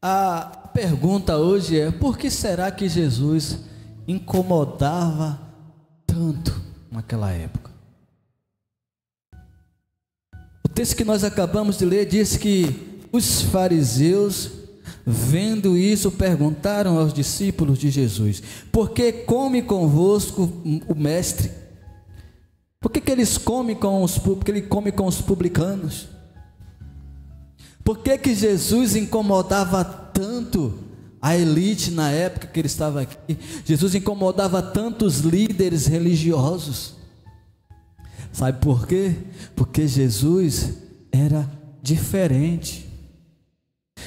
A pergunta hoje é: por que será que Jesus incomodava tanto naquela época? O texto que nós acabamos de ler diz que os fariseus, vendo isso, perguntaram aos discípulos de Jesus: por que come convosco o mestre? Por que ele come com os publicanos? Por que Jesus incomodava tanto a elite na época que ele estava aqui? Jesus incomodava tanto os líderes religiosos. Sabe por quê? Porque Jesus era diferente.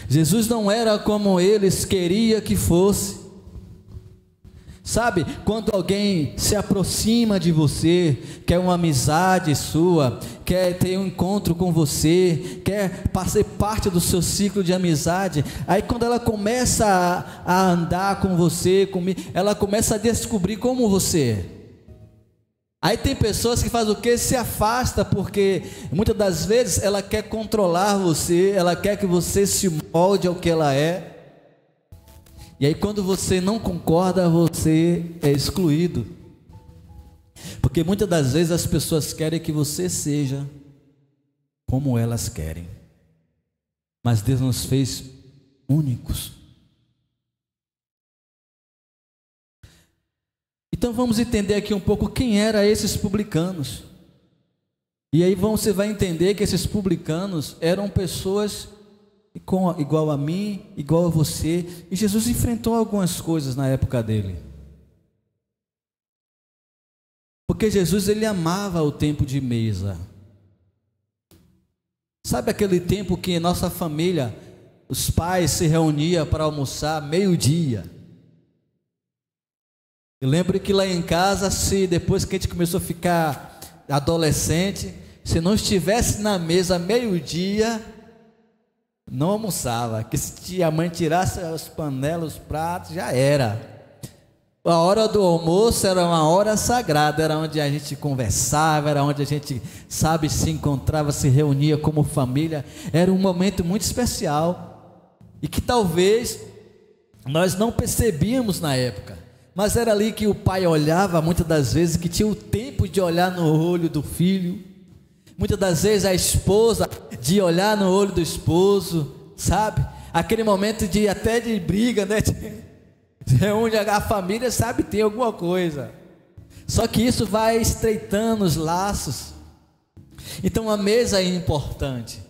Jesus não era como eles queriam que fosse. Sabe, quando alguém se aproxima de você, quer uma amizade sua, quer ter um encontro com você, quer fazer parte do seu ciclo de amizade, aí quando ela começa a andar com você, ela começa a descobrir como você é. Aí tem pessoas que fazem o quê? Se afasta, porque muitas das vezes ela quer controlar você, ela quer que você se molde ao que ela é. E aí quando você não concorda, você é excluído. Porque muitas das vezes as pessoas querem que você seja como elas querem. Mas Deus nos fez únicos. Então vamos entender aqui um pouco quem eram esses publicanos. E aí você vai entender que esses publicanos eram pessoas igual a mim, igual a você. E Jesus enfrentou algumas coisas na época dele. Porque Jesus, ele amava o tempo de mesa. Sabe aquele tempo que nossa família, os pais se reuniam para almoçar meio-dia? Eu lembro que lá em casa, depois que a gente começou a ficar adolescente, se não estivesse na mesa meio-dia, não almoçava. Que se a mãe tirasse as panelas, os pratos, já era. A hora do almoço era uma hora sagrada, era onde a gente conversava, era onde a gente, se encontrava, se reunia como família. Era um momento muito especial e que talvez nós não percebíamos na época, mas era ali que o pai olhava muitas das vezes, que tinha o tempo de olhar no olho do filho, muitas das vezes a esposa de olhar no olho do esposo, sabe? Aquele momento até de briga, né? Reúne a família, tem alguma coisa. Só que isso vai estreitando os laços. Então a mesa é importante.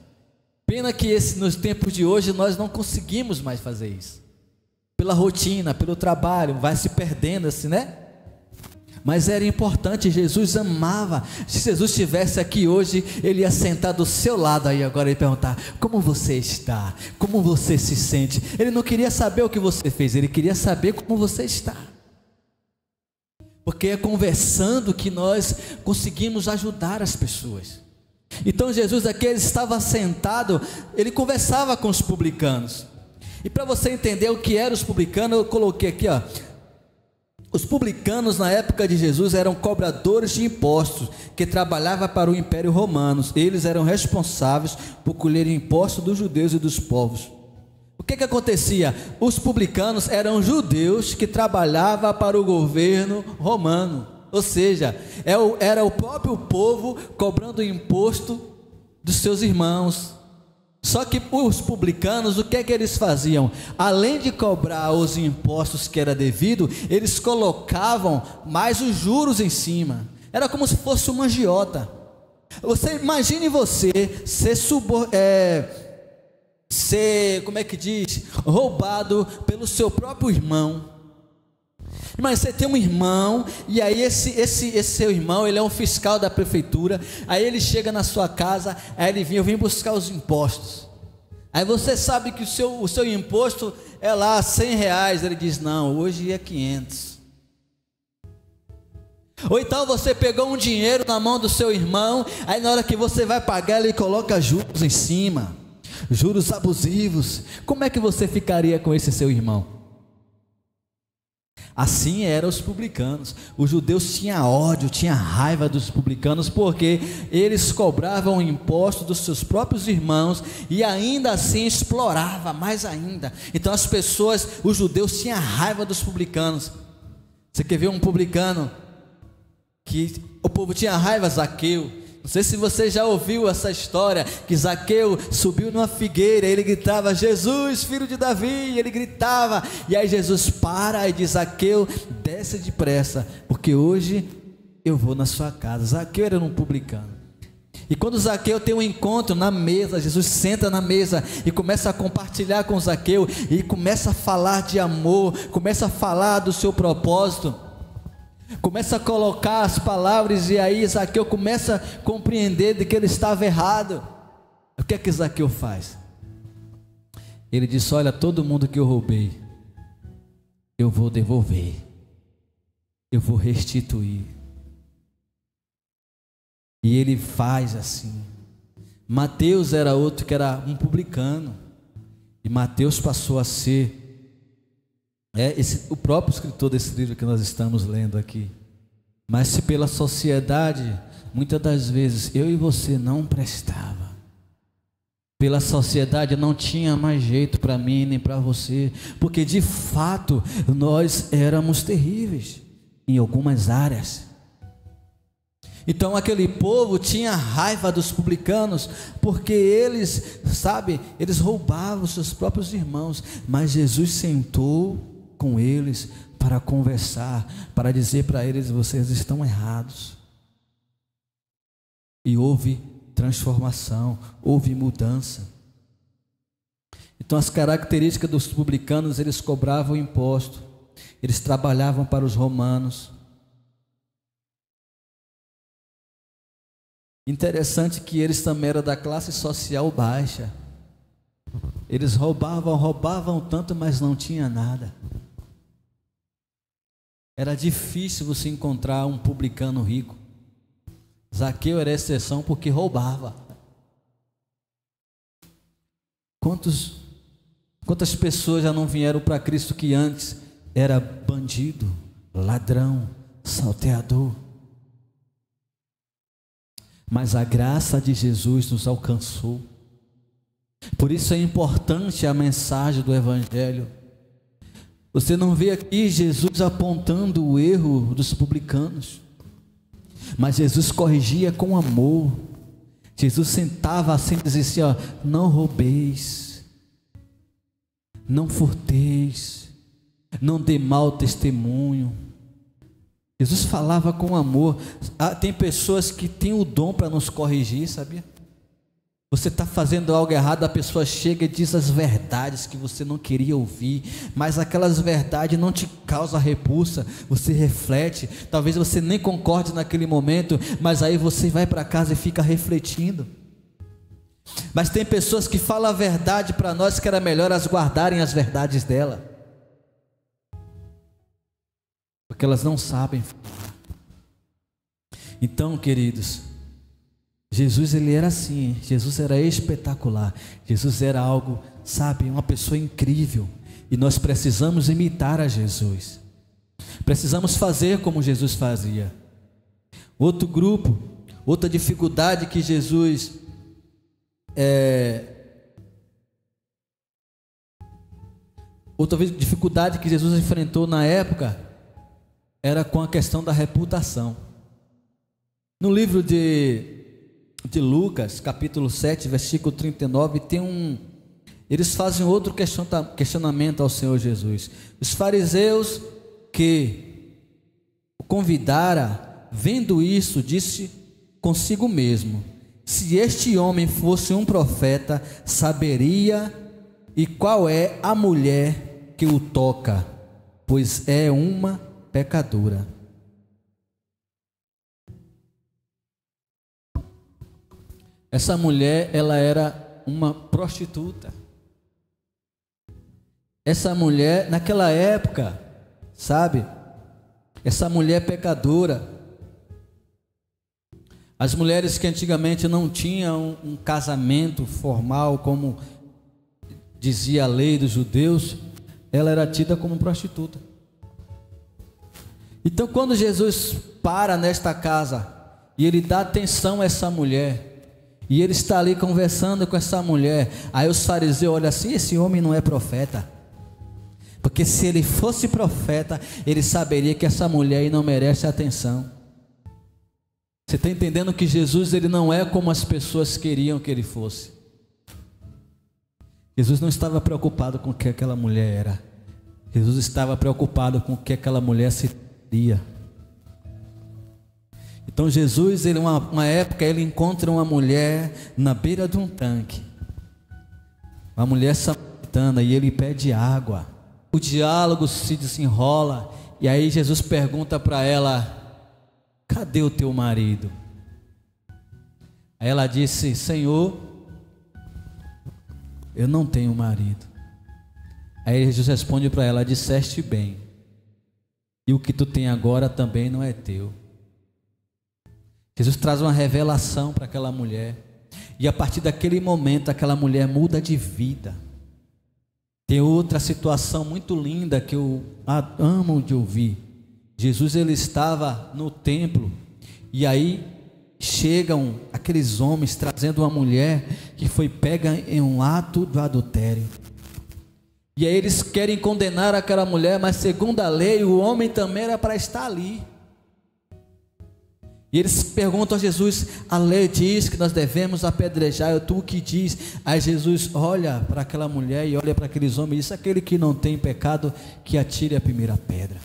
Pena que nos tempos de hoje nós não conseguimos mais fazer isso. Pela rotina, pelo trabalho, vai se perdendo assim, né? Mas era importante, Jesus amava. Se Jesus estivesse aqui hoje, ele ia sentar do seu lado aí agora e perguntar: como você está? Como você se sente? Ele não queria saber o que você fez, ele queria saber como você está. Porque é conversando que nós conseguimos ajudar as pessoas. Então Jesus aqui, ele estava sentado, ele conversava com os publicanos. E para você entender o que eram os publicanos, eu coloquei aqui, ó. Os publicanos na época de Jesus eram cobradores de impostos que trabalhavam para o Império Romano. Eles eram responsáveis por colher impostos dos judeus e dos povos. O que acontecia? Os publicanos eram judeus que trabalhavam para o governo romano. Ou seja, era o próprio povo cobrando imposto dos seus irmãos. Só que os publicanos, o que eles faziam? Além de cobrar os impostos que era devido, eles colocavam mais os juros em cima. Era como se fosse uma agiota. Imagine você ser, roubado pelo seu próprio irmão. Mas você tem um irmão, e aí esse seu irmão, ele é um fiscal da prefeitura. Aí ele chega na sua casa, aí eu vim buscar os impostos. Aí você sabe que o seu imposto é lá R$100. Ele diz: não, hoje é 500. Ou então você pegou um dinheiro na mão do seu irmão, aí na hora que você vai pagar, ele coloca juros em cima, juros abusivos. Como é que você ficaria com esse seu irmão? Assim eram os publicanos. Os judeus tinham ódio, tinham raiva dos publicanos, porque eles cobravam imposto dos seus próprios irmãos e ainda assim explorava mais ainda. Então as pessoas, os judeus tinham raiva dos publicanos. Você quer ver um publicano que o povo tinha raiva? Zaqueu. Não sei se você já ouviu essa história, que Zaqueu subiu numa figueira, ele gritava: Jesus, filho de Davi, e ele gritava, e aí Jesus para e diz: Zaqueu, desce depressa, porque hoje eu vou na sua casa. Zaqueu era um publicano, e quando Zaqueu tem um encontro na mesa, Jesus senta na mesa e começa a compartilhar com Zaqueu, e começa a falar de amor, começa a falar do seu propósito, começa a colocar as palavras, e aí Zaqueu começa a compreender de que ele estava errado. O que é que Zaqueu faz? Ele diz: olha, todo mundo que eu roubei, eu vou devolver, eu vou restituir. E ele faz assim. Mateus era outro que era um publicano, e Mateus passou a ser o próprio escritor desse livro que nós estamos lendo aqui. Mas se pela sociedade, muitas das vezes eu e você não prestava, pela sociedade não tinha mais jeito para mim nem para você, porque de fato nós éramos terríveis em algumas áreas. Então aquele povo tinha raiva dos publicanos, porque eles, eles roubavam seus próprios irmãos. Mas Jesus sentou com eles para conversar, para dizer para eles: vocês estão errados. E houve transformação, houve mudança. Então as características dos publicanos: eles cobravam imposto, eles trabalhavam para os romanos. Interessante que eles também eram da classe social baixa. Eles roubavam tanto, mas não tinha nada. Era difícil você encontrar um publicano rico. Zaqueu era exceção porque roubava. Quantas pessoas já não vieram para Cristo que antes era bandido, ladrão, salteador? Mas a graça de Jesus nos alcançou. Por isso é importante a mensagem do Evangelho. Você não vê aqui Jesus apontando o erro dos publicanos, mas Jesus corrigia com amor. Jesus sentava assim e dizia assim: não roubeis, não furteis, não dê mau testemunho. Jesus falava com amor. Tem pessoas que têm o dom para nos corrigir, sabia? Você está fazendo algo errado, a pessoa chega e diz as verdades que você não queria ouvir, mas aquelas verdades não te causam repulsa, você reflete, talvez você nem concorde naquele momento, mas aí você vai para casa e fica refletindo. Mas tem pessoas que falam a verdade para nós, que era melhor as guardarem as verdades dela, porque elas não sabem falar. Então, queridos, Jesus, ele era assim, Jesus era espetacular, Jesus era algo, uma pessoa incrível, e nós precisamos imitar a Jesus, precisamos fazer como Jesus fazia. Outro grupo, outra dificuldade que Jesus enfrentou na época, era com a questão da reputação. No livro de Lucas, capítulo 7, versículo 39, eles fazem outro questionamento ao Senhor Jesus. Os fariseus que o convidara, vendo isso, disse consigo mesmo: se este homem fosse um profeta, saberia e qual é a mulher que o toca, pois é uma pecadora. Essa mulher, ela era uma prostituta. Essa mulher, naquela época, essa mulher pecadora. As mulheres que antigamente não tinham um casamento formal, como dizia a lei dos judeus, ela era tida como prostituta. Então, quando Jesus para nesta casa e ele dá atenção a essa mulher, e ele está ali conversando com essa mulher, aí os fariseus olham assim: esse homem não é profeta, porque se ele fosse profeta, ele saberia que essa mulher aí não merece atenção. Você está entendendo que Jesus, ele não é como as pessoas queriam que ele fosse. Jesus não estava preocupado com o que aquela mulher era. Jesus estava preocupado com o que aquela mulher seria. Então Jesus, ele uma época, ele encontra uma mulher na beira de um tanque, uma mulher samaritana, e ele pede água. O diálogo se desenrola, e aí Jesus pergunta para ela: cadê o teu marido? Aí ela disse: Senhor, eu não tenho marido. Aí Jesus responde para ela: disseste bem, e o que tu tem agora também não é teu. Jesus traz uma revelação para aquela mulher, e a partir daquele momento aquela mulher muda de vida. Tem outra situação muito linda que eu amo de ouvir. Jesus, ele estava no templo, e aí chegam aqueles homens trazendo uma mulher que foi pega em um ato do adultério. E aí eles querem condenar aquela mulher, mas segundo a lei, o homem também era para estar ali. E eles perguntam a Jesus: a lei diz que nós devemos apedrejar, tu o que diz? Aí Jesus olha para aquela mulher e olha para aqueles homens e diz: aquele que não tem pecado, que atire a primeira pedra.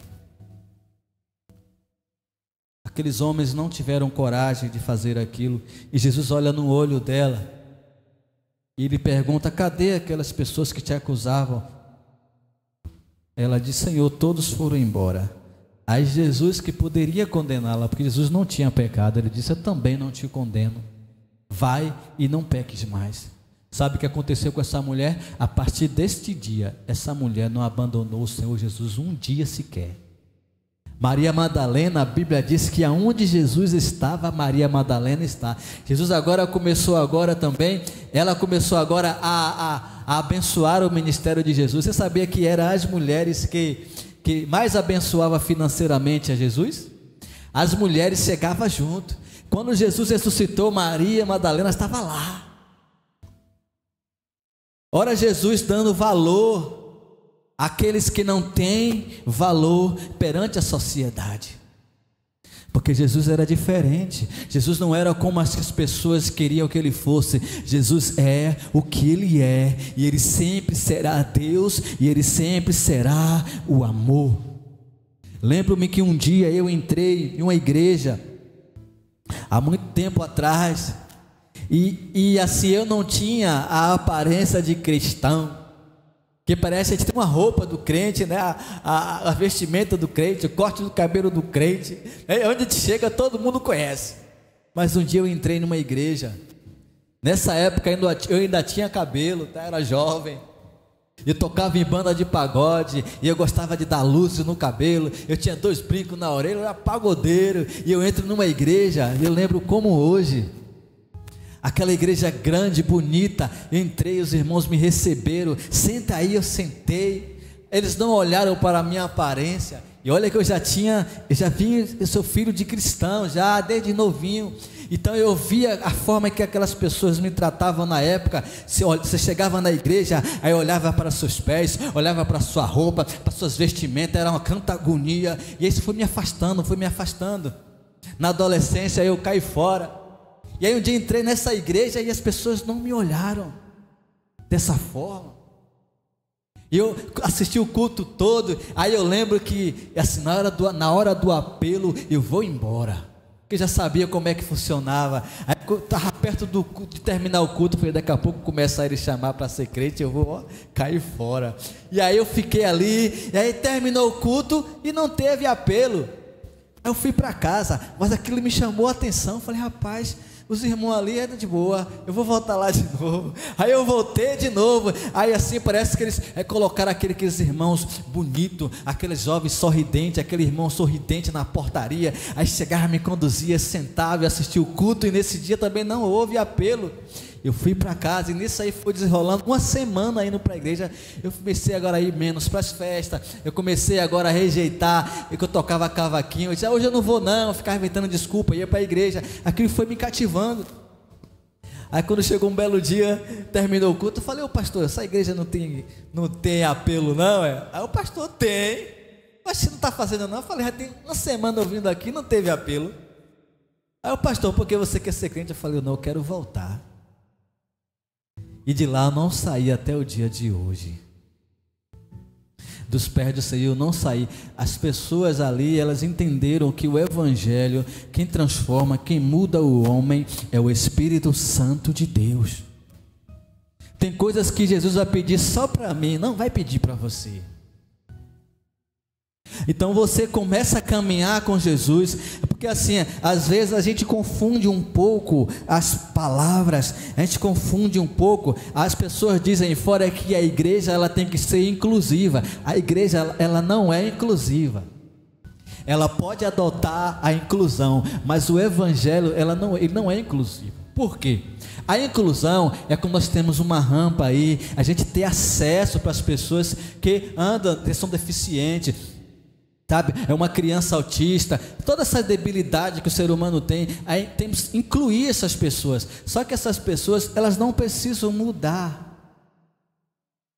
Aqueles homens não tiveram coragem de fazer aquilo, e Jesus olha no olho dela, e ele pergunta: cadê aquelas pessoas que te acusavam? Ela diz: Senhor, todos foram embora. Aí Jesus, que poderia condená-la, porque Jesus não tinha pecado, ele disse: eu também não te condeno, vai e não peques mais. Sabe o que aconteceu com essa mulher? A partir deste dia, essa mulher não abandonou o Senhor Jesus um dia sequer. Maria Madalena, a Bíblia diz que aonde Jesus estava, Maria Madalena está. Jesus ela começou agora a abençoar o ministério de Jesus. Você sabia que eram as mulheres que mais abençoava financeiramente a Jesus? As mulheres chegavam junto. Quando Jesus ressuscitou, Maria Madalena estava lá. Ora, Jesus dando valor àqueles que não têm valor perante a sociedade, porque Jesus era diferente. Jesus não era como as pessoas queriam que ele fosse. Jesus é o que ele é, e ele sempre será Deus, e ele sempre será o amor. Lembro-me que um dia eu entrei em uma igreja há muito tempo atrás, e assim eu não tinha a aparência de cristão, que parece que a gente tem uma roupa do crente, né? a vestimenta do crente, o corte do cabelo do crente, onde a gente chega todo mundo conhece. Mas um dia eu entrei numa igreja, nessa época eu ainda tinha cabelo, tá? Era jovem, eu tocava em banda de pagode, e eu gostava de dar luzes no cabelo, eu tinha 2 brincos na orelha, eu era pagodeiro, e eu entro numa igreja, e eu lembro como hoje, aquela igreja grande, bonita, eu entrei, os irmãos me receberam, senta aí, eu sentei, eles não olharam para a minha aparência, e olha que eu sou filho de cristão, já desde novinho, então eu via a forma que aquelas pessoas me tratavam na época. Você chegava na igreja, aí olhava para seus pés, olhava para sua roupa, para suas vestimentas, era uma cantagonia, e isso foi me afastando, na adolescência eu caí fora. E aí um dia entrei nessa igreja e as pessoas não me olharam dessa forma. E eu assisti o culto todo, aí eu lembro que assim, na hora do apelo eu vou embora, porque já sabia como é que funcionava. Aí eu estava perto de terminar o culto, falei, daqui a pouco começa a ele chamar para ser crente, eu vou cair fora. E aí eu fiquei ali, e aí terminou o culto e não teve apelo. Aí eu fui para casa, mas aquilo me chamou a atenção, falei, rapaz, os irmãos ali eram de boa, eu vou voltar lá de novo. Aí eu voltei de novo, aí assim parece que eles colocaram aqueles irmãos bonitos, aqueles jovens sorridentes, aquele irmão sorridente na portaria, aí chegava, me conduzia, sentava e assistia o culto, e nesse dia também não houve apelo. Eu fui para casa e nisso aí foi desenrolando uma semana indo para a igreja. Eu comecei agora a ir menos para as festas. Eu comecei agora a rejeitar, que eu tocava cavaquinho. Eu disse, hoje eu não vou não, eu ficava inventando desculpa, ia para a igreja. Aquilo foi me cativando. Aí quando chegou um belo dia, terminou o culto, eu falei, pastor, essa igreja não tem apelo não, é? Aí o pastor, tem. Mas você não está fazendo não? Eu falei, já tem uma semana ouvindo aqui, não teve apelo. Aí o pastor, por que você quer ser crente? Eu falei, não, eu quero voltar. E de lá eu não saí até o dia de hoje. Dos pés do Senhor eu não saí. As pessoas ali, elas entenderam que o Evangelho, quem transforma, quem muda o homem é o Espírito Santo de Deus. Tem coisas que Jesus vai pedir só para mim, não vai pedir para você. Então você começa a caminhar com Jesus, porque assim, às vezes a gente confunde um pouco as palavras, a gente confunde um pouco, as pessoas dizem fora que a igreja ela tem que ser inclusiva. A igreja ela não é inclusiva, ela pode adotar a inclusão, mas o evangelho ele não é inclusivo. Por quê? A inclusão é quando nós temos uma rampa aí, a gente ter acesso para as pessoas que andam, que são deficientes, sabe? É uma criança autista, toda essa debilidade que o ser humano tem, aí temos que incluir essas pessoas. Só que essas pessoas, elas não precisam mudar.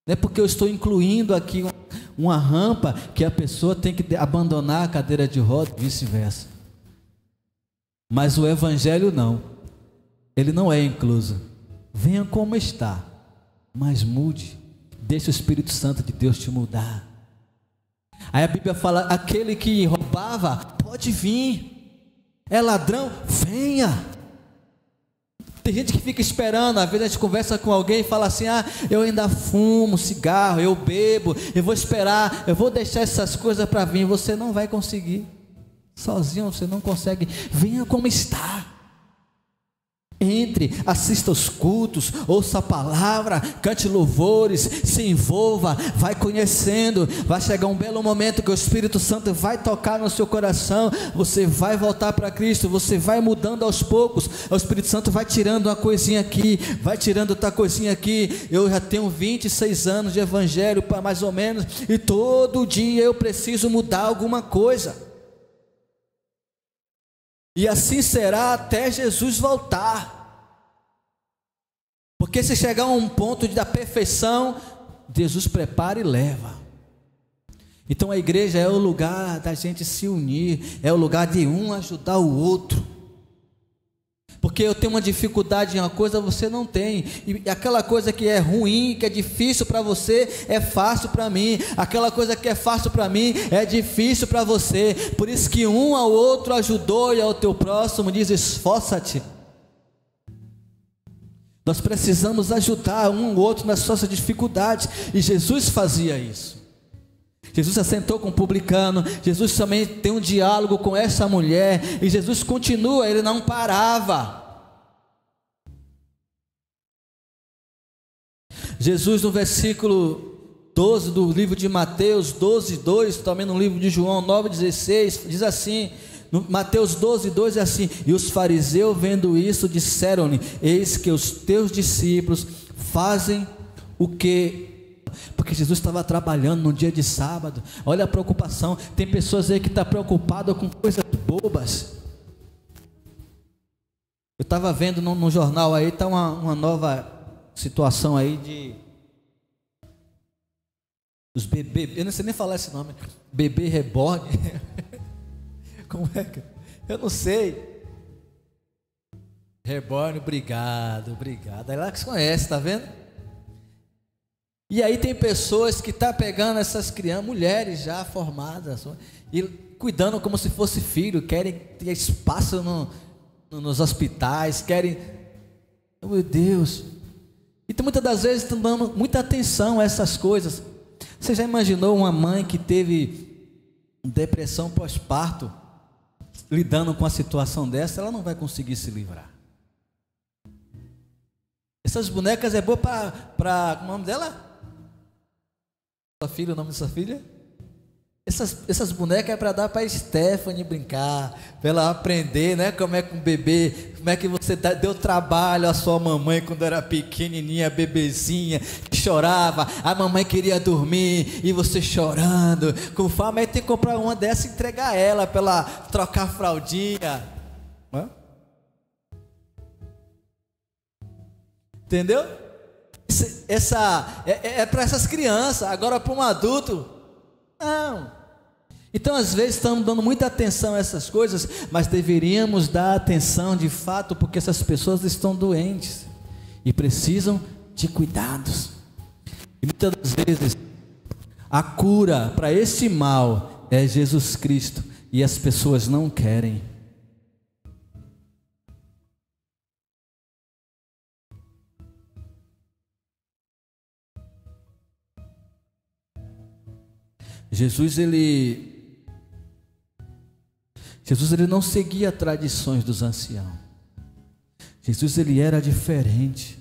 Não é porque eu estou incluindo aqui uma rampa que a pessoa tem que abandonar a cadeira de roda e vice-versa. Mas o evangelho não. Ele não é incluso. Venha como está, mas mude. Deixe o Espírito Santo de Deus te mudar. Aí a Bíblia fala, aquele que roubava, pode vir. É ladrão, venha. Tem gente que fica esperando, às vezes a gente conversa com alguém e fala assim, eu ainda fumo cigarro, eu bebo, eu vou esperar, eu vou deixar essas coisas para vir. Você não vai conseguir, sozinho você não consegue. Venha como está. Entre, assista os cultos, ouça a palavra, cante louvores, se envolva, vai conhecendo, vai chegar um belo momento que o Espírito Santo vai tocar no seu coração, você vai voltar para Cristo, você vai mudando aos poucos, o Espírito Santo vai tirando uma coisinha aqui, vai tirando outra coisinha aqui. Eu já tenho 26 anos de evangelho, mais ou menos, e todo dia eu preciso mudar alguma coisa. E assim será até Jesus voltar. Porque se chegar a um ponto da perfeição, Jesus prepara e leva. Então a igreja é o lugar da gente se unir, é o lugar de um ajudar o outro. Porque eu tenho uma dificuldade em uma coisa, você não tem. E aquela coisa que é ruim, que é difícil para você, é fácil para mim. Aquela coisa que é fácil para mim, é difícil para você. Por isso que um ao outro ajudou e ao teu próximo diz, esforça-te. Nós precisamos ajudar um ao outro nas suas dificuldades. E Jesus fazia isso. Jesus se assentou com o publicano, Jesus também tem um diálogo com essa mulher, e Jesus continua, ele não parava. Jesus no versículo 12 do livro de Mateus, 12:2, também no livro de João 9:16, diz assim, no Mateus 12:2 é assim, e os fariseus vendo isso disseram-lhe, eis que os teus discípulos fazem o que... Porque Jesus estava trabalhando no dia de sábado. Olha a preocupação, tem pessoas aí que estão preocupadas com coisas bobas. Eu estava vendo no jornal aí, está uma nova situação aí de os bebês, eu não sei nem falar esse nome, bebê reborn. Como é que, eu não sei. Reborn, obrigado. Aí lá que se conhece, tá vendo? E aí tem pessoas que estão pegando essas crianças, mulheres já formadas, e cuidando como se fosse filho, querem ter espaço nos hospitais, querem, meu Deus. Então muitas das vezes estão dando muita atenção a essas coisas. Você já imaginou uma mãe que teve depressão pós-parto, lidando com a situação dessa? Ela não vai conseguir se livrar. Essas bonecas é boa para como é o nome dela? Sua filha, o nome da sua filha? Essas bonecas é para dar para Stephanie brincar, para ela aprender, né? Como é que um bebê, como é que você deu trabalho à sua mamãe quando era pequenininha, bebezinha, que chorava, a mamãe queria dormir e você chorando, com fome, aí tem que comprar uma dessa e entregar ela para ela trocar a fraldinha. Hã? Entendeu? Essa é para essas crianças, agora para um adulto, não. Então às vezes estamos dando muita atenção a essas coisas, mas deveríamos dar atenção de fato, porque essas pessoas estão doentes e precisam de cuidados. E muitas das vezes a cura para esse mal é Jesus Cristo, e as pessoas não querem. Jesus ele não seguia tradições dos anciãos. Jesus ele era diferente.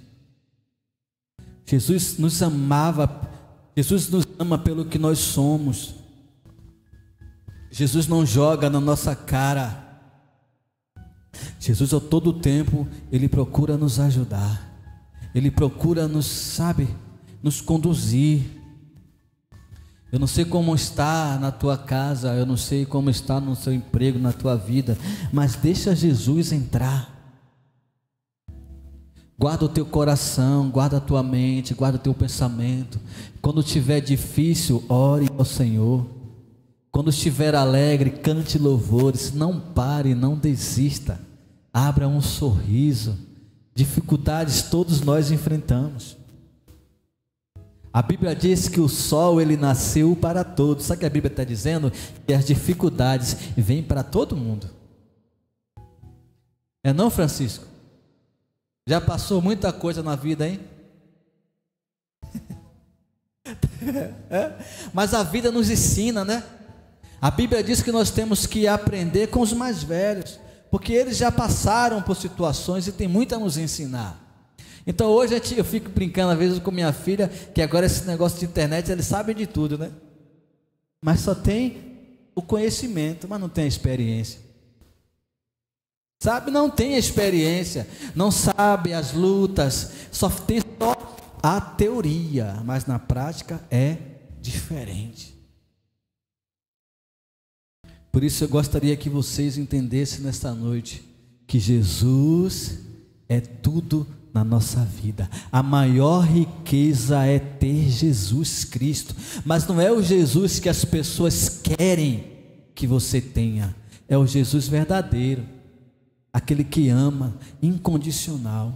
Jesus nos amava. Jesus nos ama pelo que nós somos. Jesus não joga na nossa cara. Jesus a todo tempo ele procura nos ajudar. Ele procura nos conduzir. Eu não sei como está na tua casa, eu não sei como está no seu emprego, na tua vida, mas deixa Jesus entrar. Guarda o teu coração, guarda a tua mente, guarda o teu pensamento. Quando estiver difícil, ore ao Senhor. Quando estiver alegre, cante louvores. Não pare, não desista. Abra um sorriso. Dificuldades todos nós enfrentamos. A Bíblia diz que o sol ele nasceu para todos. Sabe o que a Bíblia está dizendo? Que as dificuldades vêm para todo mundo. É não, Francisco? Já passou muita coisa na vida, hein? Mas a vida nos ensina, né? A Bíblia diz que nós temos que aprender com os mais velhos, porque eles já passaram por situações e tem muito a nos ensinar. Então hoje eu fico brincando às vezes com minha filha, que agora esse negócio de internet, eles sabem de tudo, né? Mas só tem o conhecimento, mas não tem a experiência. Sabe, não tem a experiência, não sabe as lutas, só tem só a teoria, mas na prática é diferente. Por isso eu gostaria que vocês entendessem nesta noite que Jesus é tudo na nossa vida. A maior riqueza é ter Jesus Cristo, mas não é o Jesus que as pessoas querem que você tenha, é o Jesus verdadeiro, aquele que ama, incondicional,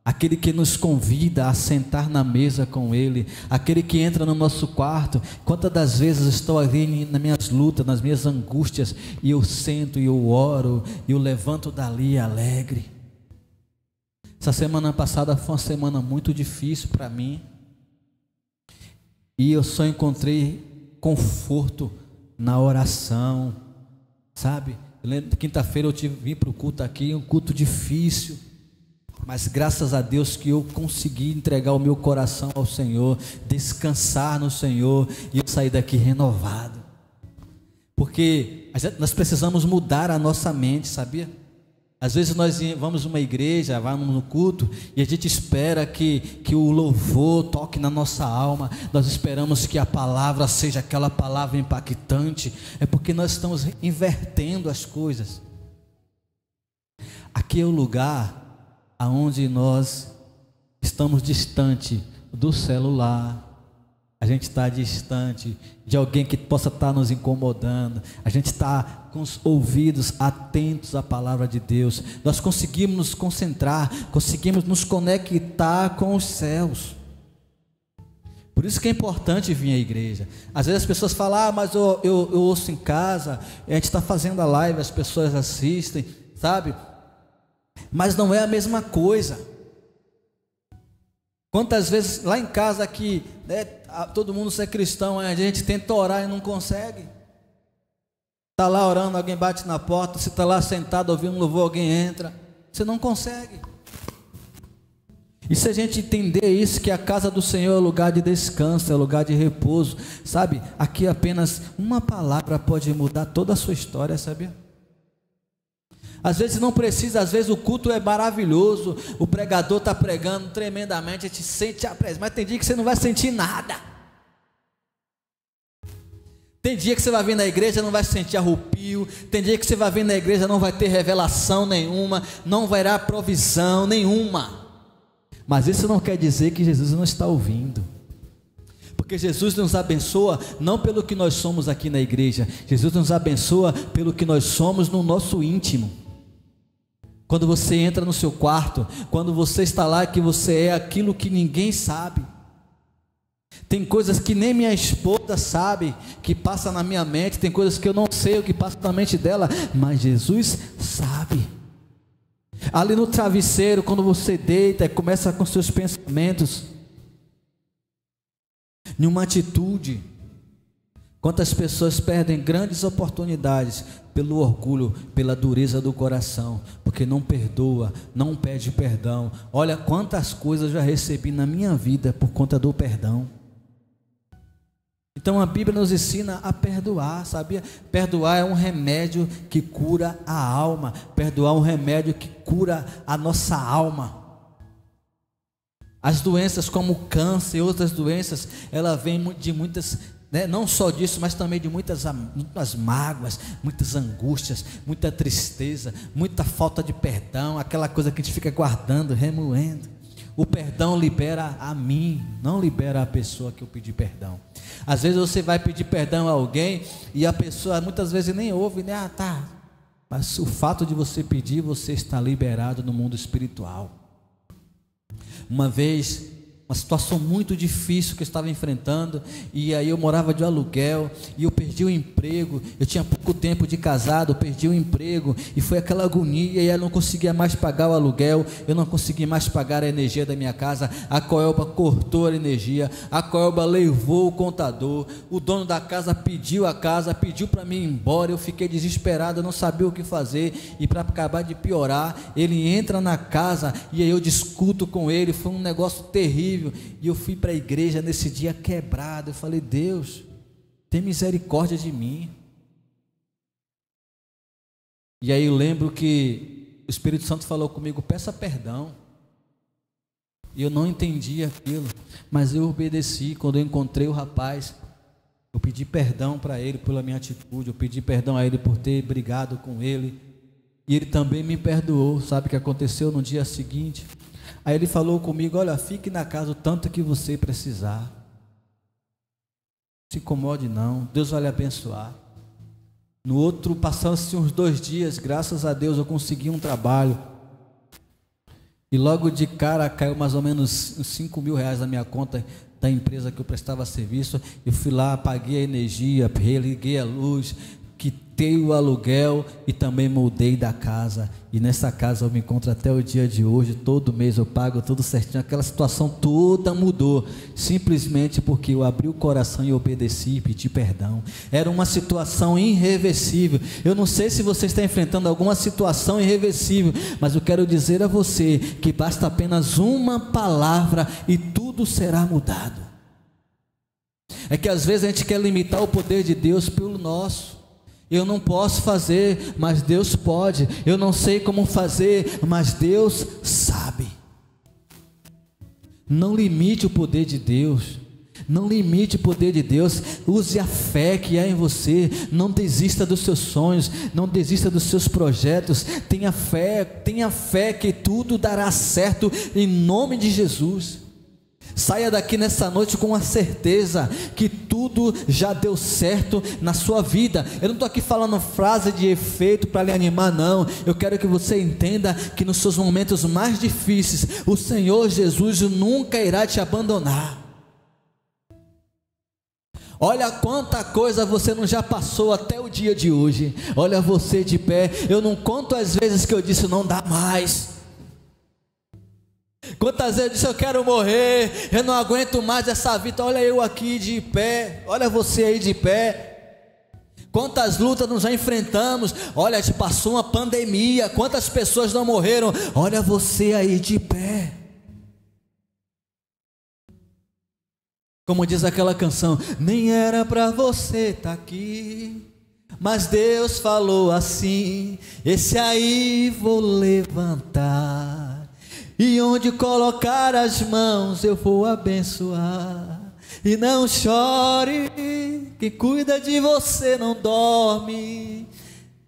aquele que nos convida a sentar na mesa com Ele, aquele que entra no nosso quarto. Quantas das vezes estou ali nas minhas lutas, nas minhas angústias, e eu sento e eu oro, e eu levanto dali alegre. Essa semana passada foi uma semana muito difícil para mim, e eu só encontrei conforto na oração, sabe? Eu lembro, quinta-feira eu vim para o culto aqui, um culto difícil, mas graças a Deus que eu consegui entregar o meu coração ao Senhor, descansar no Senhor, e eu saí daqui renovado, porque nós precisamos mudar a nossa mente, sabia? Às vezes nós vamos numa igreja, vamos no culto, e a gente espera que o louvor toque na nossa alma, nós esperamos que a palavra seja aquela palavra impactante, é porque nós estamos invertendo as coisas. Aqui é o lugar onde nós estamos distante do celular, a gente está distante de alguém que possa estar nos incomodando, a gente está com os ouvidos atentos à palavra de Deus, nós conseguimos nos concentrar, conseguimos nos conectar com os céus. Por isso que é importante vir à igreja. Às vezes as pessoas falam, mas eu ouço em casa, a gente está fazendo a live, as pessoas assistem, sabe? Mas não é a mesma coisa. Quantas vezes lá em casa aqui, né, todo mundo é cristão, a gente tenta orar e não consegue. Está lá orando, alguém bate na porta, você está lá sentado ouvindo um louvor, alguém entra, você não consegue. E se a gente entender isso, que a casa do Senhor é lugar de descanso, é lugar de repouso, sabe? Aqui apenas uma palavra pode mudar toda a sua história, sabe? Às vezes não precisa, às vezes o culto é maravilhoso, o pregador está pregando tremendamente, a gente sente a presença, mas tem dia que você não vai sentir nada. Tem dia que você vai vir na igreja e não vai sentir arrepio, tem dia que você vai vir na igreja e não vai ter revelação nenhuma, não vai ter provisão nenhuma. Mas isso não quer dizer que Jesus não está ouvindo, porque Jesus nos abençoa não pelo que nós somos aqui na igreja, Jesus nos abençoa pelo que nós somos no nosso íntimo. Quando você entra no seu quarto, quando você está lá, que você é aquilo que ninguém sabe. Tem coisas que nem minha esposa sabe, que passa na minha mente, tem coisas que eu não sei o que passa na mente dela, mas Jesus sabe. Ali no travesseiro, quando você deita e começa com seus pensamentos, numa atitude, quantas pessoas perdem grandes oportunidades pelo orgulho, pela dureza do coração, porque não perdoa, não pede perdão. Olha quantas coisas eu já recebi na minha vida por conta do perdão. Então a Bíblia nos ensina a perdoar, sabia? Perdoar é um remédio que cura a alma. Perdoar é um remédio que cura a nossa alma. As doenças como o câncer e outras doenças, ela vem de muitas, não só disso, mas também de muitas mágoas, muitas angústias, muita tristeza, muita falta de perdão, aquela coisa que a gente fica guardando, remoendo. O perdão libera a mim, não libera a pessoa que eu pedi perdão. Às vezes você vai pedir perdão a alguém e a pessoa muitas vezes nem ouve, né? Ah, tá. Mas o fato de você pedir, você está liberado no mundo espiritual. Uma vez, uma situação muito difícil que eu estava enfrentando, e aí eu morava de aluguel, e eu perdi o emprego, eu tinha pouco tempo de casado, eu perdi o emprego, e foi aquela agonia, e eu não conseguia mais pagar o aluguel, eu não conseguia mais pagar a energia da minha casa, a Coelba cortou a energia, a Coelba levou o contador, o dono da casa pediu a casa, pediu para mim ir embora, eu fiquei desesperado, eu não sabia o que fazer, e para acabar de piorar, ele entra na casa, e aí eu discuto com ele, foi um negócio terrível, e eu fui para a igreja nesse dia quebrado. Eu falei: Deus, tem misericórdia de mim. E aí eu lembro que o Espírito Santo falou comigo: peça perdão. E eu não entendi aquilo, mas eu obedeci. Quando eu encontrei o rapaz, eu pedi perdão para ele pela minha atitude, eu pedi perdão a ele por ter brigado com ele, e ele também me perdoou. Sabe o que aconteceu no dia seguinte? Aí ele falou comigo: olha, fique na casa o tanto que você precisar, não se incomode não, Deus vai lhe abençoar. No outro, passaram-se uns 2 dias, graças a Deus eu consegui um trabalho, e logo de cara caiu mais ou menos uns 5 mil reais na minha conta da empresa que eu prestava serviço. Eu fui lá, paguei a energia, religuei a luz, quitei o aluguel e também mudei da casa, e nessa casa eu me encontro até o dia de hoje. Todo mês eu pago tudo certinho. Aquela situação toda mudou, simplesmente porque eu abri o coração e obedeci e pedi perdão. Era uma situação irreversível. Eu não sei se você está enfrentando alguma situação irreversível, mas eu quero dizer a você que basta apenas uma palavra e tudo será mudado. É que às vezes a gente quer limitar o poder de Deus pelo nosso. Eu não posso fazer, mas Deus pode. Eu não sei como fazer, mas Deus sabe. Não limite o poder de Deus. Não limite o poder de Deus. Use a fé que há em você. Não desista dos seus sonhos, não desista dos seus projetos. Tenha fé que tudo dará certo em nome de Jesus. Saia daqui nessa noite com a certeza que tudo já deu certo na sua vida. Eu não estou aqui falando frase de efeito para lhe animar, não. Eu quero que você entenda que nos seus momentos mais difíceis, o Senhor Jesus nunca irá te abandonar. Olha quanta coisa você não já passou até o dia de hoje. Olha você de pé. Eu não conto as vezes que eu disse: não dá mais. Quantas vezes eu disse: eu quero morrer, eu não aguento mais essa vida. Olha eu aqui de pé, olha você aí de pé. Quantas lutas nós já enfrentamos. Olha, te passou uma pandemia, quantas pessoas não morreram. Olha você aí de pé. Como diz aquela canção, nem era para você estar aqui, mas Deus falou assim, esse aí vou levantar, e onde colocar as mãos eu vou abençoar. E não chore, quem cuida de você não dorme,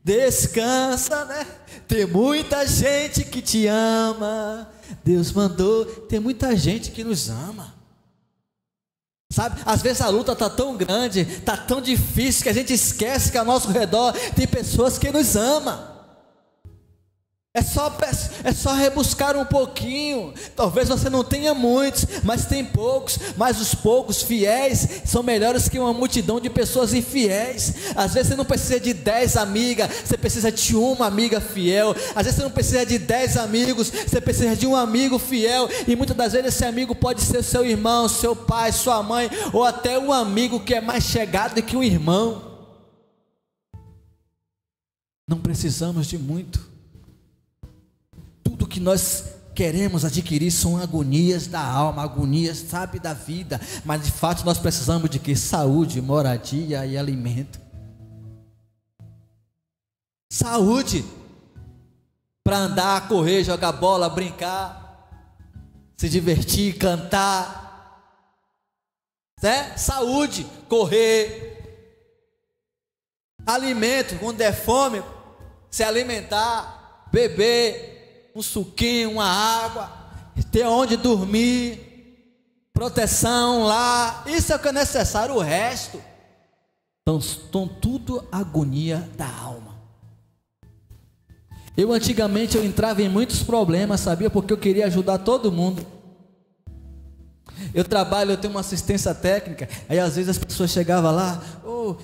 descansa, né? Tem muita gente que te ama, Deus mandou, tem muita gente que nos ama. Sabe, às vezes a luta está tão grande, está tão difícil, que a gente esquece que ao nosso redor tem pessoas que nos amam. É só rebuscar um pouquinho. Talvez você não tenha muitos, mas tem poucos. Mas os poucos fiéis são melhores que uma multidão de pessoas infiéis. Às vezes você não precisa de 10 amigas, você precisa de uma amiga fiel. Às vezes você não precisa de 10 amigos, você precisa de um amigo fiel. E muitas das vezes esse amigo pode ser seu irmão, seu pai, sua mãe, ou até um amigo que é mais chegado que um irmão. Não precisamos de muito. Tudo que nós queremos adquirir são agonias da alma, agonias, sabe, da vida. Mas de fato nós precisamos de quê? Saúde, moradia e alimento. Saúde para andar, correr, jogar bola, brincar, se divertir, cantar, né? Saúde, correr. Alimento, quando der fome, se alimentar, beber um suquinho, uma água, ter onde dormir, proteção lá, isso é o que é necessário. O resto estão tudo agonia da alma. Antigamente eu entrava em muitos problemas, sabia, porque eu queria ajudar todo mundo. Eu tenho uma assistência técnica, aí às vezes as pessoas chegavam lá,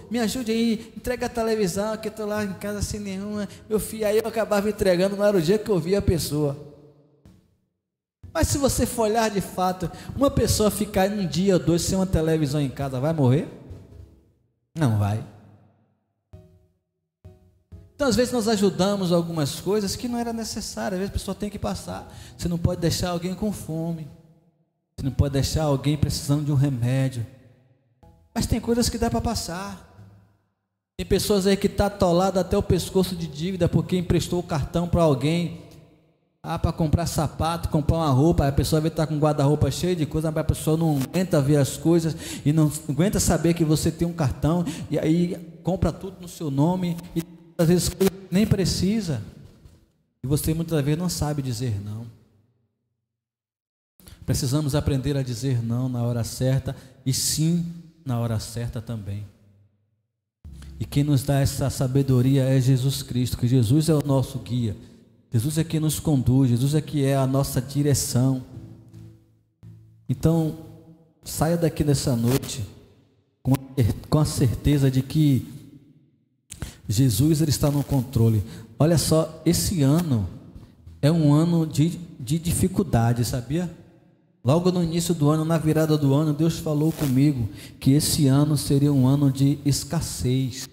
me ajude aí, entrega a televisão, que eu estou lá em casa sem nenhuma, meu filho, aí eu acabava entregando, não era o dia que eu via a pessoa. Mas se você for olhar de fato, uma pessoa ficar um dia ou dois sem uma televisão em casa, vai morrer? Não vai. Então às vezes nós ajudamos algumas coisas que não era necessário, às vezes a pessoa tem que passar. Você não pode deixar alguém com fome, você não pode deixar alguém precisando de um remédio, mas tem coisas que dá para passar. Tem pessoas aí que estão atoladas até o pescoço de dívida porque emprestou o cartão para alguém, para comprar sapato, comprar uma roupa. A pessoa vai estar com um guarda-roupa cheio de coisas, mas a pessoa não aguenta ver as coisas e não aguenta saber que você tem um cartão, e aí compra tudo no seu nome e às vezes nem precisa, e você muitas vezes não sabe dizer não. Precisamos aprender a dizer não na hora certa e sim na hora certa também. E quem nos dá essa sabedoria é Jesus Cristo, que Jesus é o nosso guia, Jesus é quem nos conduz, Jesus é que é a nossa direção. Então saia daqui nessa noite com a certeza de que Jesus ele está no controle. Olha só, esse ano é um ano de dificuldade, sabia? Logo no início do ano, na virada do ano, Deus falou comigo que esse ano seria um ano de escassez.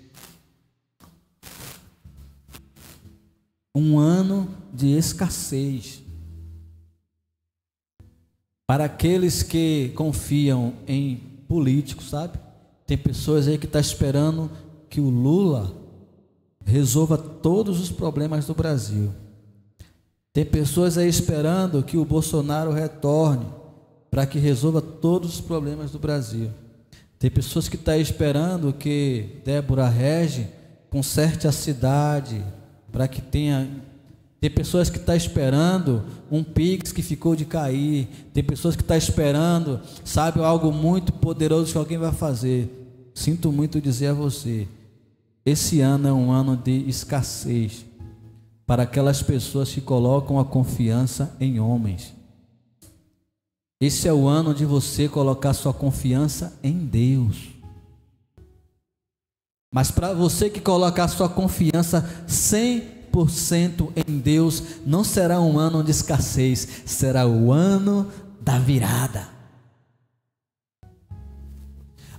Um ano de escassez. Para aqueles que confiam em políticos, sabe? Tem pessoas aí que estão esperando que o Lula resolva todos os problemas do Brasil. Tem pessoas aí esperando que o Bolsonaro retorne para que resolva todos os problemas do Brasil. Tem pessoas que estão aí esperando que Débora Regi conserte a cidade para que tenha. Tem pessoas que estão esperando um Pix que ficou de cair. Tem pessoas que estão esperando, sabe, algo muito poderoso que alguém vai fazer. Sinto muito dizer a você, esse ano é um ano de escassez para aquelas pessoas que colocam a confiança em homens. Esse é o ano de você colocar sua confiança em Deus. Mas para você que colocar sua confiança 100% em Deus, não será um ano de escassez, será o ano da virada.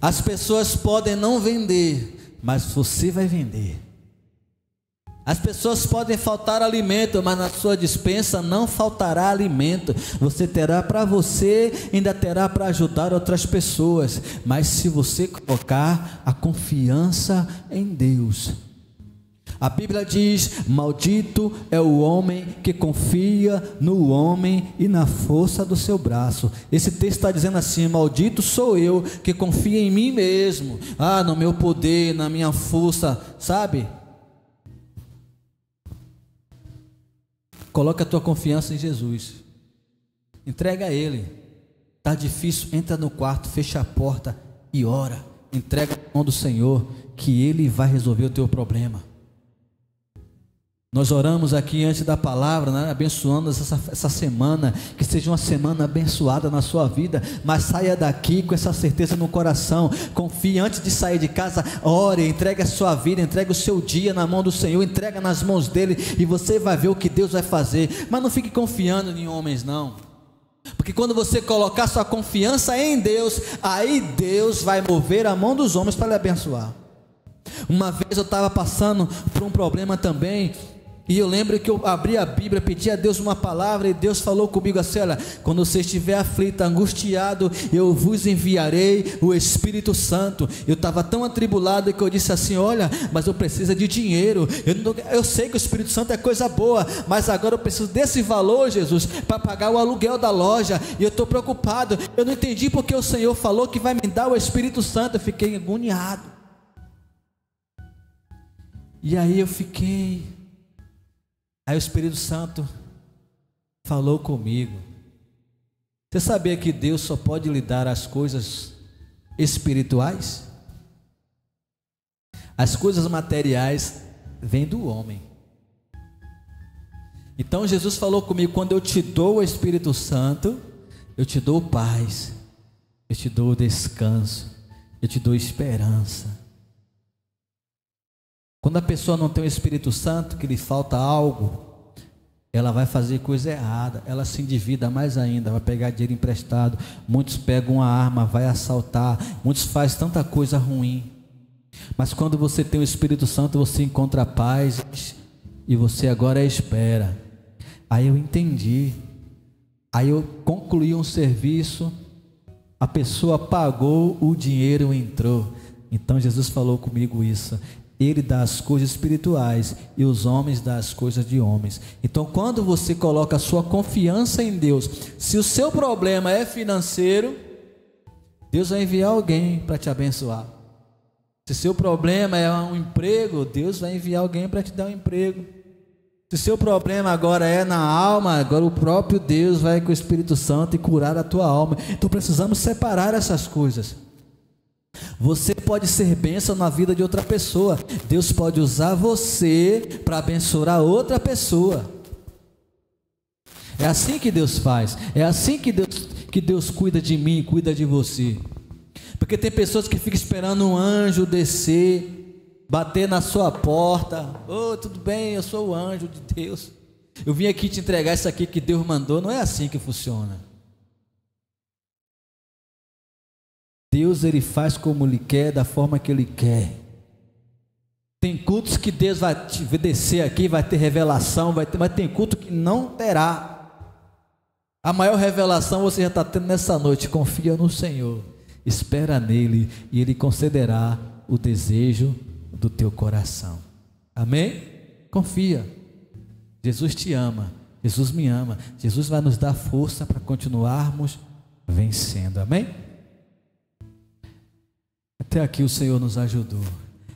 As pessoas podem não vender, mas você vai vender. As pessoas podem faltar alimento, mas na sua despensa não faltará alimento. Você terá para você, ainda terá para ajudar outras pessoas. Mas se você colocar a confiança em Deus. A Bíblia diz: maldito é o homem que confia no homem e na força do seu braço. Esse texto está dizendo assim: maldito sou eu que confio em mim mesmo, no meu poder, na minha força, sabe? Coloca a tua confiança em Jesus, entrega a Ele. Está difícil, entra no quarto, fecha a porta e ora, entrega na mão do Senhor, que Ele vai resolver o teu problema. Nós oramos aqui antes da palavra, né, abençoando essa semana, que seja uma semana abençoada na sua vida, mas saia daqui com essa certeza no coração. Confie antes de sair de casa, ore, entregue a sua vida, entregue o seu dia na mão do Senhor, entrega nas mãos dele, e você vai ver o que Deus vai fazer. Mas não fique confiando em homens não, porque quando você colocar sua confiança em Deus, aí Deus vai mover a mão dos homens para lhe abençoar. Uma vez eu estava passando por um problema também, e eu lembro que eu abri a Bíblia, pedi a Deus uma palavra, e Deus falou comigo assim: olha, quando você estiver aflito, angustiado, eu vos enviarei o Espírito Santo. Eu estava tão atribulado que eu disse assim: olha, mas eu preciso de dinheiro, eu sei que o Espírito Santo é coisa boa, mas agora eu preciso desse valor, Jesus, para pagar o aluguel da loja, e eu estou preocupado, eu não entendi porque o Senhor falou que vai me dar o Espírito Santo. Eu fiquei agoniado, e aí eu fiquei... Aí o Espírito Santo falou comigo: você sabia que Deus só pode lhe dar as coisas espirituais? As coisas materiais vêm do homem. Então Jesus falou comigo: quando eu te dou o Espírito Santo, eu te dou paz, eu te dou descanso, eu te dou esperança. Quando a pessoa não tem o Espírito Santo, que lhe falta algo, ela vai fazer coisa errada, ela se endivida mais ainda, vai pegar dinheiro emprestado, muitos pegam uma arma, vai assaltar, muitos fazem tanta coisa ruim. Mas quando você tem o Espírito Santo, você encontra paz, e você agora espera. Aí eu entendi, aí eu concluí um serviço, a pessoa pagou, o dinheiro entrou. Então Jesus falou comigo isso: Ele dá as coisas espirituais e os homens dão as coisas de homens. Então, quando você coloca a sua confiança em Deus, se o seu problema é financeiro, Deus vai enviar alguém para te abençoar. Se o seu problema é um emprego, Deus vai enviar alguém para te dar um emprego. Se o seu problema agora é na alma, agora o próprio Deus vai com o Espírito Santo e curar a tua alma. Então precisamos separar essas coisas. Você pode ser bênção na vida de outra pessoa. Deus pode usar você para abençoar outra pessoa. É assim que Deus faz. É assim que Deus cuida de mim, cuida de você. Porque tem pessoas que ficam esperando um anjo descer, bater na sua porta. Tudo bem, eu sou o anjo de Deus, eu vim aqui te entregar isso aqui que Deus mandou. Não é assim que funciona. Deus, Ele faz como Ele quer, da forma que Ele quer. Tem cultos que Deus vai descer aqui, vai ter revelação, mas tem culto que não terá. A maior revelação você já está tendo nessa noite. Confia no Senhor, espera nele, e Ele concederá o desejo do teu coração. Amém? Confia. Jesus te ama, Jesus me ama, Jesus vai nos dar força para continuarmos vencendo. Amém? Até aqui o Senhor nos ajudou.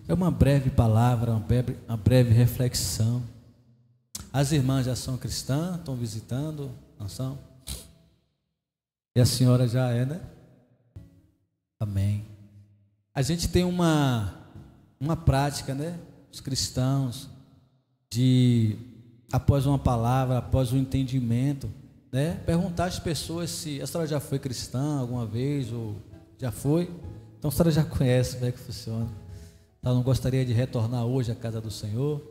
É uma breve palavra, uma breve reflexão. As irmãs já são cristãs, estão visitando, não são? E a senhora já é, né? Amém. A gente tem uma prática, né? Os cristãos, de após uma palavra, após um entendimento, né? Perguntar às pessoas se a senhora já foi cristã alguma vez ou já foi. Então a senhora já conhece como é que funciona. Ela não gostaria de retornar hoje à casa do Senhor?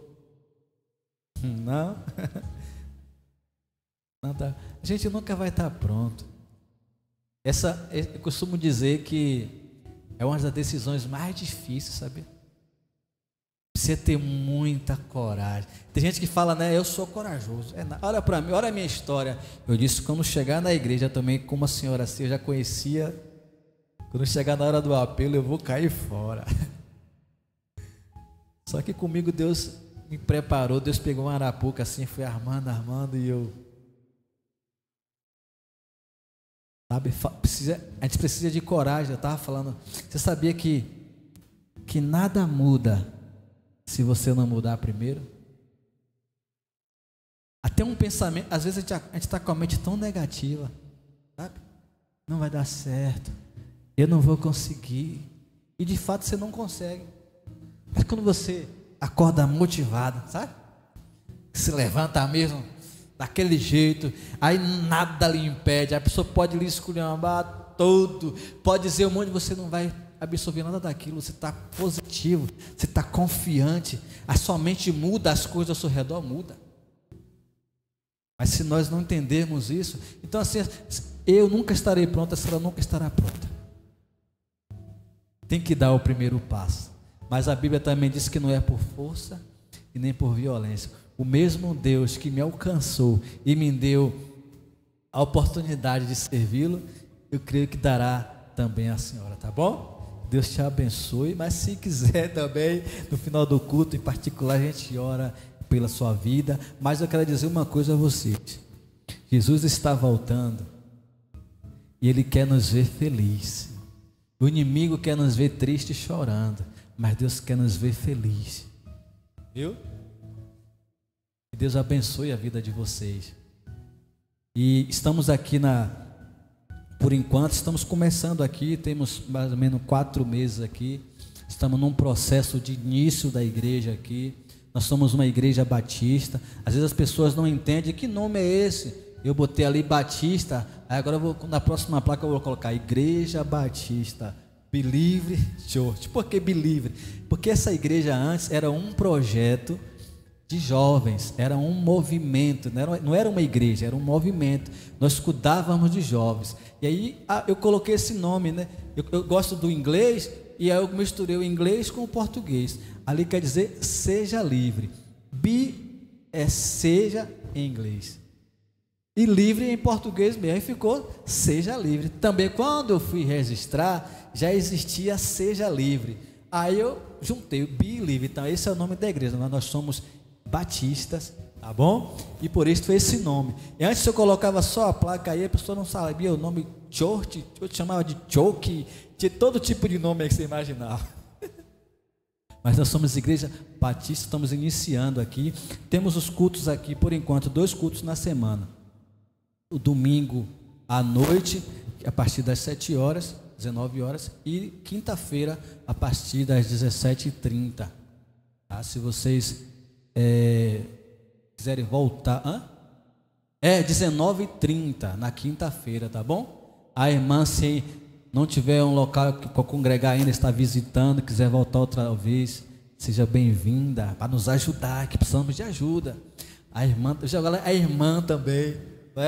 Não? Não tá. A gente nunca vai estar pronto. Eu costumo dizer que é uma das decisões mais difíceis, sabe? precisa ter muita coragem. Tem gente que fala, né, eu sou corajoso. Olha para mim, olha a minha história. Eu disse, quando chegar na igreja também, com uma senhora assim, eu já conhecia. Quando chegar na hora do apelo, eu vou cair fora. Só que comigo Deus me preparou, Deus pegou uma arapuca assim, foi armando e eu... Sabe, a gente precisa de coragem. Eu estava falando, você sabia que nada muda se você não mudar primeiro? Até um pensamento, às vezes a gente está com a mente tão negativa, sabe? Não vai dar certo, eu não vou conseguir, e de fato você não consegue. Mas quando você acorda motivado, sabe? Se levanta mesmo daquele jeito, aí nada lhe impede, a pessoa pode lhe esculhambar todo, pode dizer um monte, você não vai absorver nada daquilo, você está positivo, você está confiante, a sua mente muda, as coisas ao seu redor mudam. Mas se nós não entendermos isso, então assim, eu nunca estarei pronta, se ela nunca estará pronta. Tem que dar o primeiro passo. Mas a Bíblia também diz que não é por força e nem por violência. O mesmo Deus que me alcançou e me deu a oportunidade de servi-lo, eu creio que dará também à senhora, tá bom? Deus te abençoe, mas se quiser também, no final do culto, em particular, a gente ora pela sua vida. Mas eu quero dizer uma coisa a vocês: Jesus está voltando e Ele quer nos ver felizes. O inimigo quer nos ver tristes e chorando, mas Deus quer nos ver felizes, viu? Que Deus abençoe a vida de vocês. E estamos aqui por enquanto, estamos começando aqui, temos mais ou menos 4 meses aqui, estamos num processo de início da igreja aqui. Nós somos uma igreja batista. Às vezes as pessoas não entendem que nome é esse. Eu botei ali Batista, aí agora na próxima placa eu vou colocar Igreja Batista Believe Church. Por que Believe? Porque essa igreja antes era um projeto de jovens, era um movimento, não era uma igreja, era um movimento. Nós cuidávamos de jovens. E aí eu coloquei esse nome, né? Eu gosto do inglês, e aí eu misturei o inglês com o português. Ali quer dizer seja livre. Be é seja em inglês, e livre em português mesmo, aí ficou seja livre. Também quando eu fui registrar, já existia seja livre. Aí eu juntei o Be Livre. Então esse é o nome da igreja. Nós somos batistas, tá bom? E por isso foi esse nome. E antes eu colocava só a placa aí, a pessoa não sabia o nome Church, eu chamava de Choke, de todo tipo de nome aí que você imaginava. Mas nós somos igreja batista, estamos iniciando aqui. Temos os cultos aqui, por enquanto, 2 cultos na semana. O domingo à noite, a partir das 7 horas, 19 horas, e quinta-feira, a partir das 17h30. Tá? Se vocês quiserem voltar, 19h30 na quinta-feira, tá bom? A irmã, se não tiver um local para congregar ainda, está visitando, quiser voltar outra vez, seja bem-vinda, para nos ajudar, que precisamos de ajuda. A irmã também,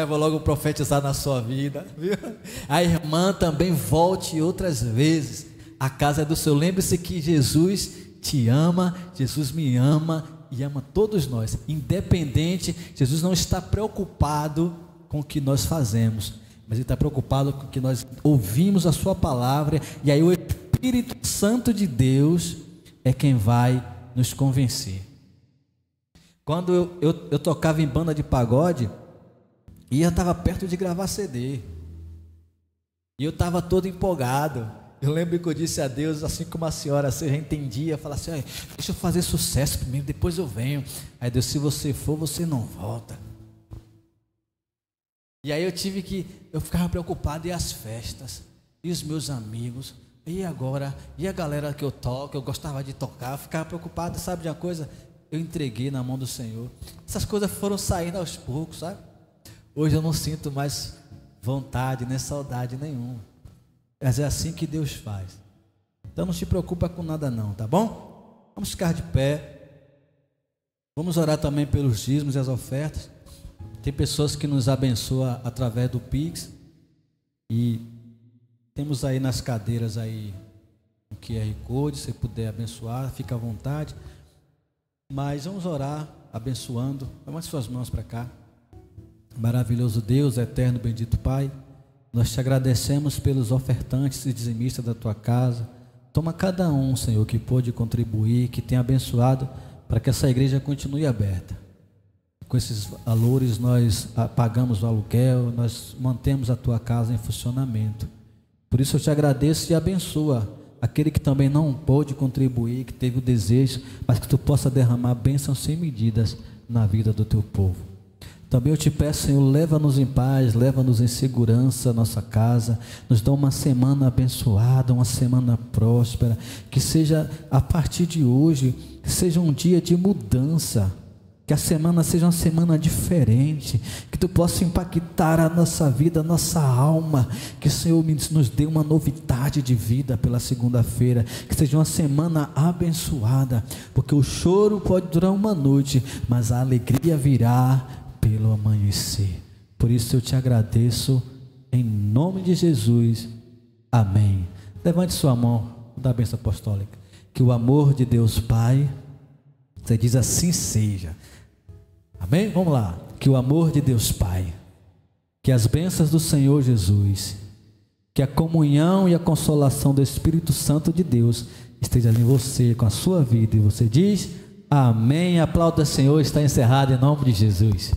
vou logo profetizar na sua vida, viu? A irmã também volte outras vezes, a casa é do Senhor. Lembre-se que Jesus te ama, Jesus me ama e ama todos nós, independente. Jesus não está preocupado com o que nós fazemos, mas Ele está preocupado com que nós ouvimos a sua palavra, e aí o Espírito Santo de Deus é quem vai nos convencer. Quando eu tocava em banda de pagode, e eu estava perto de gravar CD, e eu estava todo empolgado. Eu lembro que eu disse a Deus, assim como a senhora, você já entendia, falava assim: deixa eu fazer sucesso primeiro, depois eu venho. Aí Deus, se você for, você não volta. E aí eu ficava preocupado, e as festas, e os meus amigos, e agora, e a galera que eu toco, eu gostava de tocar, eu ficava preocupado. Sabe de uma coisa? Eu entreguei na mão do Senhor. Essas coisas foram saindo aos poucos, sabe? Hoje eu não sinto mais vontade, nem saudade nenhuma. Mas é assim que Deus faz. Então não se preocupa com nada não, tá bom? Vamos ficar de pé. Vamos orar também pelos dízimos e as ofertas. Tem pessoas que nos abençoam através do Pix, e temos aí nas cadeiras aí o QR Code, se puder abençoar, fica à vontade. Mas vamos orar, abençoando. Levante suas mãos para cá. Maravilhoso Deus, eterno, bendito Pai, nós te agradecemos pelos ofertantes e dizimistas da tua casa. Toma cada um, Senhor, que pôde contribuir, que tenha abençoado, para que essa igreja continue aberta. Com esses valores nós pagamos o aluguel, nós mantemos a tua casa em funcionamento. Por isso eu te agradeço e abençoa aquele que também não pôde contribuir, que teve o desejo, mas que tu possa derramar bênçãos sem medidas na vida do teu povo. Também eu te peço, Senhor, leva-nos em paz, leva-nos em segurança à nossa casa, nos dá uma semana abençoada, uma semana próspera, que seja a partir de hoje, que seja um dia de mudança, que a semana seja uma semana diferente, que tu possa impactar a nossa vida, a nossa alma, que o Senhor nos dê uma novidade de vida pela segunda-feira, que seja uma semana abençoada, porque o choro pode durar uma noite, mas a alegria virá pelo amanhecer. Por isso eu te agradeço em nome de Jesus, amém. Levante sua mão, dá a bênção apostólica. Que o amor de Deus Pai, você diz assim seja, amém? Vamos lá. Que o amor de Deus Pai, que as bênçãos do Senhor Jesus, que a comunhão e a consolação do Espírito Santo de Deus esteja em você, com a sua vida, e você diz amém. Aplauda o Senhor, está encerrado em nome de Jesus.